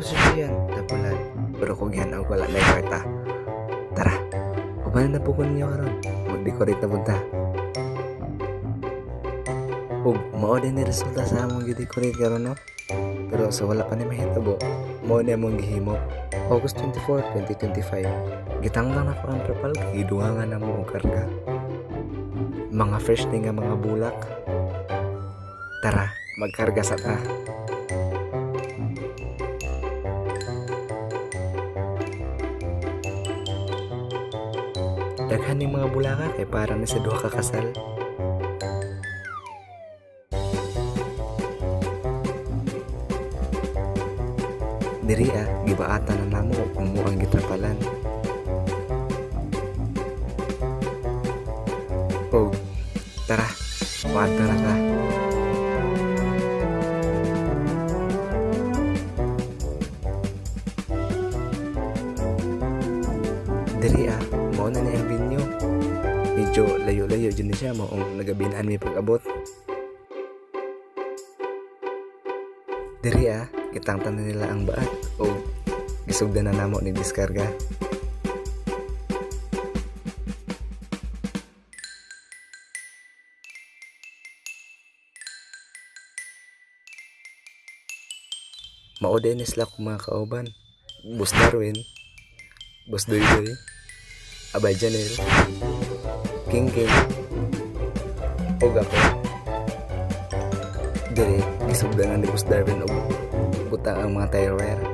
posisyon tabulan. Pero kung yan ang wala na kwarta. Tara, umanan na po ko ninyo karon. Mag-decorate na punta. Ug mao din ni resulta sa among gi-decorate karon no. Pero sa wala pa ni mahitabo, mao ni among gihimo. August 24, 2025. Gitanglang ako ang trapal kay duwangan na mo og karga. Mga fresh ni nga mga bulak. Tara, magkarga sa ta. Daghan ning mga bulaka kay para na sa duha ka kasal. Diri gibaatan na namo kung mo ang gitrapalan. Oh, tara, maadto na ka. Diri mao na ni ang binyo. Medyo layo-layo dyan siya mo ang nagabinaan may pag-abot. Diri kitangtan na nila ang baat o gisugdan na namo ni diskarga. Mao din sila kung mga kauban. Boss Darwin, Boss Doydoy, Abay Janel, King King, o ako. Diri, gisugdan na ni Boss Darwin o butang ang mga tirewire.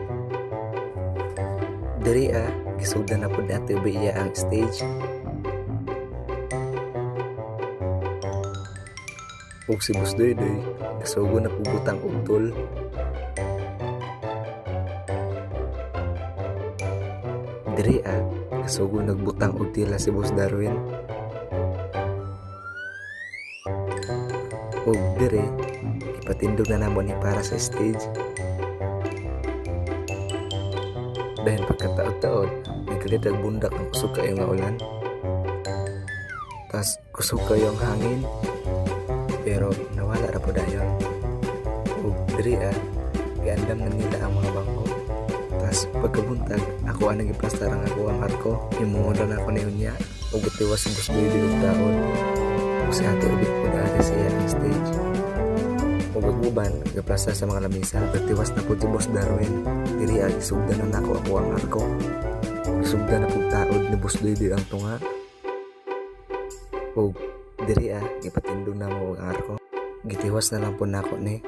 Diri gisugdan na po dati ubiya ang stage. Ug si Boss Doydoy, gasugo na po butang og tool. Diri gasugo nagbutang og tila si Boss Darwin. Ug diri ipatindog na namo ni para sa stage. Dahil pagkataon-taon nagkalit ang bundak ang kusog kayo nga ulan. Tas kusog kayo ang hangin. Pero nawala ra po dayon. Ug diri giandam na nila ang mga bangko. Tas pagkabuntag ako ang nagiplastar ang ako ang arko. Imungon na ako ni unya. Ug tiwas si Boss Doydoy og daon. Ug si ate ubik po dati siya ang stage. Ug uban gaplastar sa mga lamisa. Tiwas na po si Boss Darwin. Diri gisugdan na ako ang arko. Gisugdan na po taod ni Boss Doydoy ang tunga. Ug diri gipatindog na mo ang arko. Gitiwas na lang po nako ni.